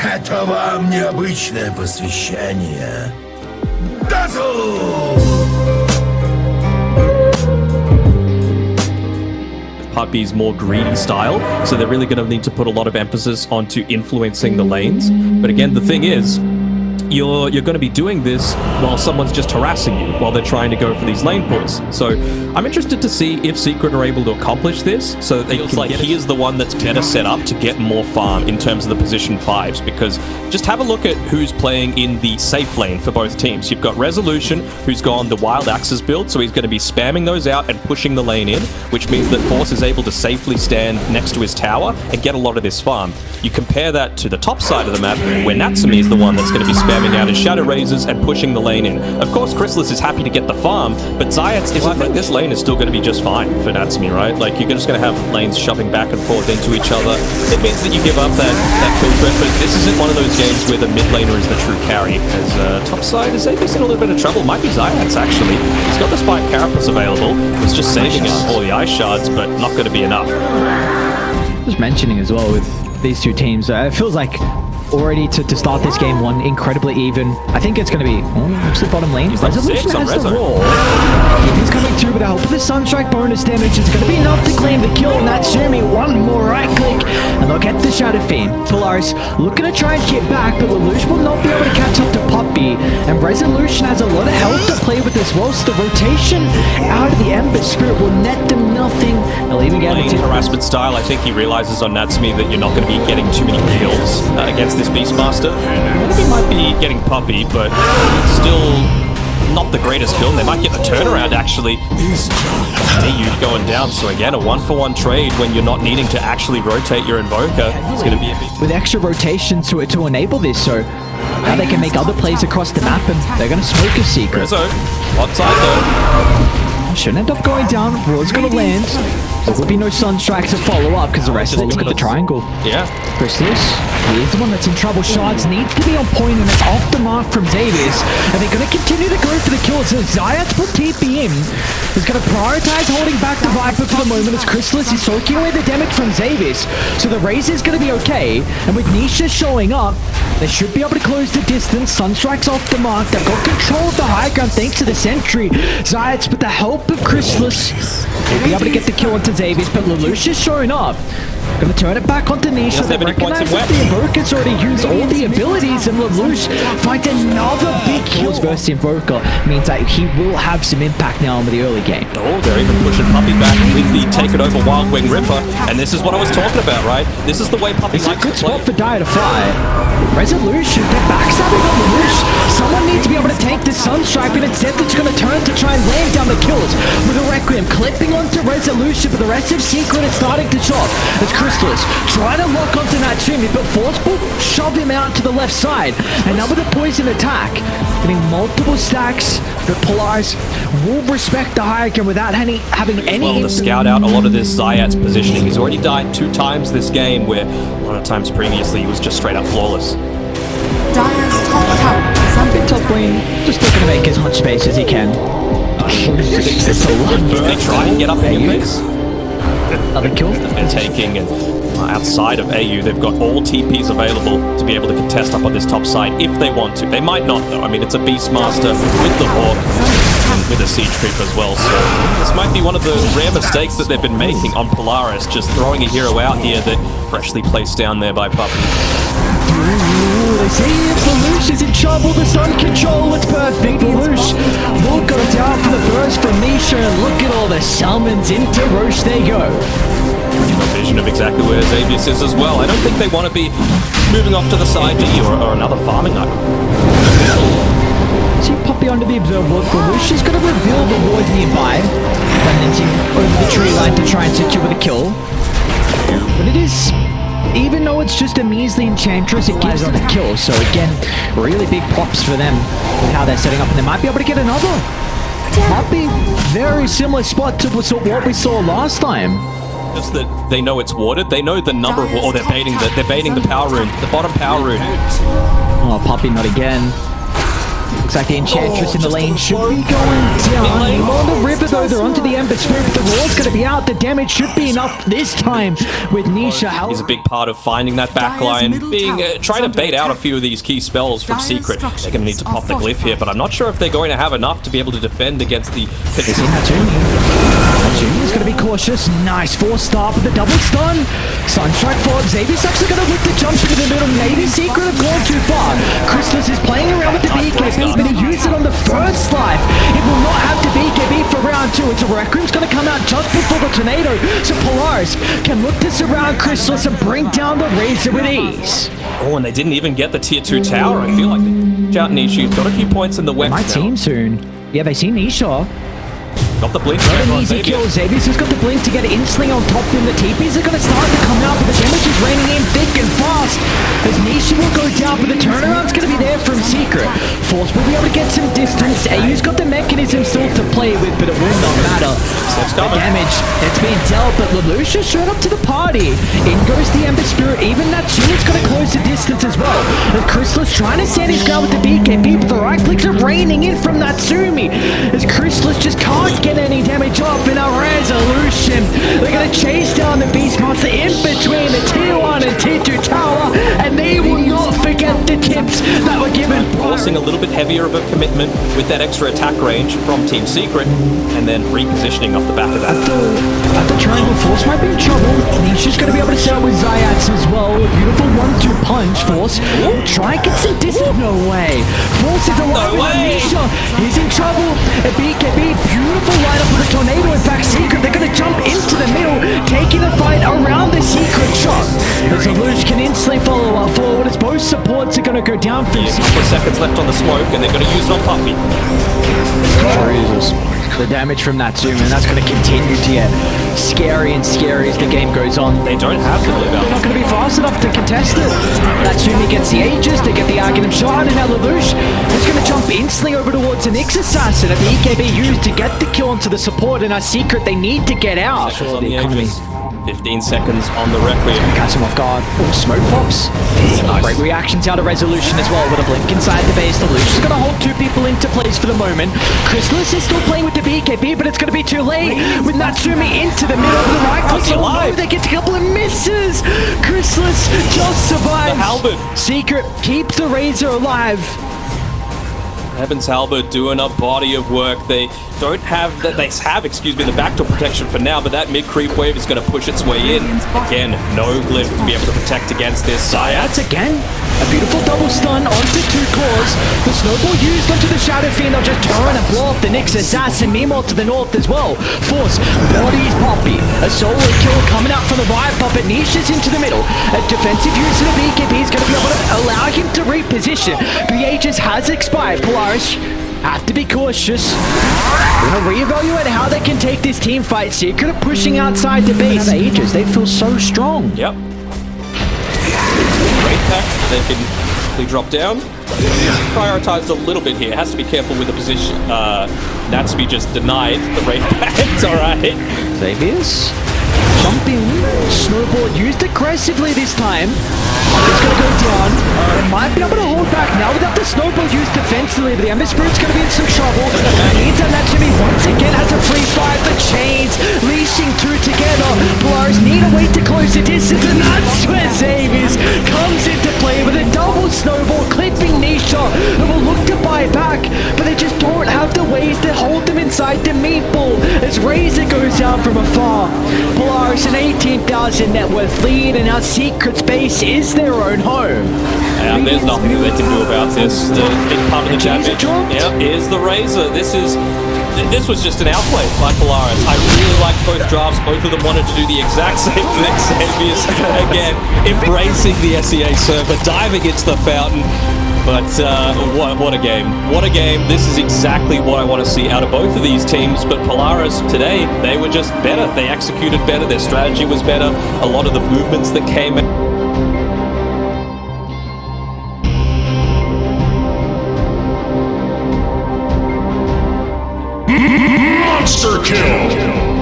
Это вам необычное посвящение. Дазл! Puppy's more greedy style, so they're really going to need to put a lot of emphasis onto influencing the lanes. But again, the thing is, you're going to be doing this while someone's just harassing you while they're trying to go for these lane pulls. So I'm interested to see if Secret are able to accomplish this, so that they feels like he is the one that's better set up to get more farm in terms of the position 5s, because just have a look at who's playing in the safe lane for both teams. You've got Resolution, who's gone the Wild Axes build, so he's going to be spamming those out and pushing the lane in, which means that Force is able to safely stand next to his tower and get a lot of this farm. You compare that to the top side of the map, where Natsumi is the one that's going to be spamming out his Shadow Razors and pushing the lane in. Of course, Chrysalis is happy to get the farm, but Zayats isn't. Like, this lane is still going to be just fine for Natsumi, right? Like, you're just going to have lanes shoving back and forth into each other. It means that you give up that kill threat, but this isn't one of those games where the mid laner is the true carry. As top side is AB's in a little bit of trouble. Might be Zayats, actually. He's got the Spike Carapace available. He's just saving up all the Ice Shards, but not going to be enough. Just mentioning as well with these two teams, it feels like already to start this game one incredibly even. I think it's going to be actually bottom lane. Resolution has the roll. He's coming through with the help of the Sunstrike bonus damage. It's going to be enough to claim the kill. Natsumi, one more right click, and they'll get the Shadow Fiend. Polaris looking to try and hit back, but Lelouch will not be able to catch up to Puppy. And Resolution has a lot of health to play with as well, so the rotation out of the Ember Spirit will net them nothing. They'll even get lane harassment style. I think he realizes on Natsumi that you're not going to be getting too many kills against this Beastmaster. He might be getting Puppy, but still not the greatest kill. They might get the turnaround, actually. AU going down, so again, a 1-for-1 trade when you're not needing to actually rotate your Invoker. It's going to be a bit... with extra rotation to enable this, so now they can make other plays across the map, and they're going to smoke a Secret. Rizzo, outside though. Should end up going down. Ward's going to land. There will be no Sunstrike to follow up because the rest of them look at the triangle. Yeah. Chrysalis, he's the one that's in trouble. Shards needs to be on point, and it's off the mark from Xavius. And they're going to continue to go for the kills. So Zayats will TP in. He's going to prioritize holding back the Viper for the moment as Chrysalis is soaking away the damage from Xavius. So the Razor is going to be okay. And with Nisha showing up, they should be able to close the distance. Sunstrike's off the mark. They've got control of the high ground thanks to the sentry. Zayats, with the help of Chrysalis, will be able to get the kill onto Xavius, but Lelouch is showing up. Gonna turn it back onto Nisha. They recognize that the Invoker's already used all the abilities, and Lelouch finds another big kills versus Invoker. Means that he will have some impact now in the early game. Oh, they're even pushing Puppy back with the Take It Over Wild Wing Ripper, and this is what I was talking about, right? This is the way Puppy likes to play. It's a good spot for Dire to fly. Resolution, they're backstabbing on Lelouch. Someone needs to be able to take the Sunstrike, and instead it's going to turn to try and land down the kills with a Requiem clipping onto Resolution, but the rest of Secret is starting to chop. It's Chrysalis trying to lock onto Natsumi, but Force will shove him out to the left side. And now with a poison attack, getting multiple stacks, but Polaris will respect the high ground without having any... Well, to scout out a lot of this Zayat's positioning. He's already died 2 times this game, where a lot of times previously he was just straight up flawless. Dire's top tower. Big top lane, just looking to make as much space as he can. It's a lot. They try and get up in base. Another kill. And taking, and outside of AU, they've got all TPs available to be able to contest up on this top side if they want to. They might not, though. I mean, it's a Beastmaster with the Hawk and with a Siege Creep as well, so this might be one of the rare mistakes that they've been making on Polaris, just throwing a hero out here that freshly placed down there by Puppy. They say Lelouch is in trouble, the sun control, it's perfect. Lelouch will go down for the burst from Nisha, and look at all the summons into Roche, they go. A vision of exactly where Xavius is as well. I don't think they want to be moving off to the side D or another farming item. See Puppy under the observer ward. Lelouch is going to reveal the ward nearby, running over the tree line to try and secure the kill. But it is... even though it's just a measly enchantress, it gives them a kill. So again, really big props for them with how they're setting up. And they might be able to get another. Might be very similar spot to what we saw last time. Just that they know it's warded. They know the number of... or they're baiting the power rune. The bottom power rune. Oh, Puppy not again. Looks like the Enchantress in the lane should be going down. Aim on the river though, they're onto the Ember Spirit. The ward's going to be out. The damage should be enough this time with Nisha. He's a big part of finding that backline, trying to bait out a few of these key spells from Secret. They're going to need to pop the glyph here, but I'm not sure if they're going to have enough to be able to defend against the... Natsumi's going to be cautious. Nice force start with the double stun. Sunstrike for Xavier's actually going to whip the jump into the middle. Maybe Secret have gone too far. Chrysalis is playing around with the BKB, but he used it on the first life. It will not have the BKB for round 2. It's a Requiem's going to come out just before the tornado, so Polaris can look to surround Chrysalis and bring down the Razor with ease. Oh, and they didn't even get the tier 2 tower. I feel like they out Nisha. Got a few points in the West. My team soon. Yeah, they see Nisha. Got the blink. An easy kill. Xavier's just got the blink to get instantly on top of him. The TPs are going to start to come out, but the damage is raining in thick and fast. As Nisha will go down, but the turnaround's going to be there from Secret. Force will be able to get some distance. AU's got the mechanism still to play with, but it will not matter. The damage, it's been dealt, but Lelouch showed up to the party. In goes the Ember Spirit. Even Natsumi's going to close the distance as well. As Chrysalis trying to stand his ground with the BKB, but the right clicks are raining in from Natsumi. As Chrysalis just can't get any damage off in a resolution. They're going to chase down the Beast Monster in between the tier 1 and tier 2 tower, and they will not forget the tips that were given. Forcing a little bit heavier of a commitment with that extra attack range from Team Secret, and then repositioning off the back of that. At the triangle, Force might be in trouble. Nisha's going to be able to set up with Zayats as well. A beautiful 1-2 punch. Force try and get some distance. No way. Force is alive. Nisha is in trouble. A BKB, beautiful light up with a tornado. In fact, Secret, they're going to jump into the middle, taking the fight around the Secret shot. As Lelouch can instantly follow up forward as both supports are going to go down from a couple of seconds left on the smoke, and they're going to use it on Puppy. Jesus. The damage from Natsumi, and that's going to continue to get scary and scary as the game goes on. They don't have to live out. They're not going to be fast enough to contest it. Natsumi gets the Aegis, they get the Aghanim shot, and now Lelouch is going to jump instantly over towards the Nyx Assassin. A BKB used to get the kill onto the support, and our Secret, they need to get out. On the Aegis. 15 seconds on the Requiem. Catch him off guard. Oh, smoke pops. Nice. Great reactions out of Resolution as well with a blink inside the base. Lelouch is going to hold 2 people into place for the moment. Chrysalis is still playing with the BKB, but it's going to be too late with Natsumi into the middle of the right click. Oh, they get a couple of misses. Chrysalis just survives. The halberd. Secret keeps the Razor alive. Heaven's Halberd doing a body of work. They don't have that. They have, excuse me, the backdoor protection for now, but that mid creep wave is going to push its way in. Again, no glyph to be able to protect against this. Zayats again. A beautiful double stun onto 2 cores. The snowball used onto the Shadow Fiend. They'll just turn and blow off the Nyx Assassin. Meanwhile, to the north as well. Force bodies Poppy. A solo kill coming out from the Riot Puppet. Nisha's into the middle. A defensive use of the BKB is going to be able to allow him to reposition. The Aegis has expired. Polaris have to be cautious. We're going to reevaluate how they can take this team fight. Secret are pushing outside the base. The Aegis, they feel so strong. Yep. Great pack. They can quickly drop down. Prioritized a little bit here. Has to be careful with the position. Natsumi just denied the raid pack. It's alright. Xavier's jump in. Snowball used aggressively this time. It's going to go down. It might be able to hold back now without the snowball used defensively, but the Ember Spirit's going to be in some trouble. Needs a Natsumi once again has a free fight. The chains leashing 2 together. Polaris need a way to close the distance, and that's where Xavier's comes into play with a double snowball clipping Nisha, who will look to buy back, but they just don't have the ways to hold them inside the meatball as Razor goes down from afar. Polaris an 18,000 net worth lead, and our Secret space is their own home. And there's nothing that they can do about this. The big part of the damage, is the Razor. This was just an outplay by Polaris. I really liked both drafts. Both of them wanted to do the exact same thing. Xavier's, again, embracing the SEA server, diving into the fountain. But what a game. What a game. This is exactly what I want to see out of both of these teams. But Polaris today, they were just better. They executed better. Their strategy was better. A lot of the movements that came out. Monster kill!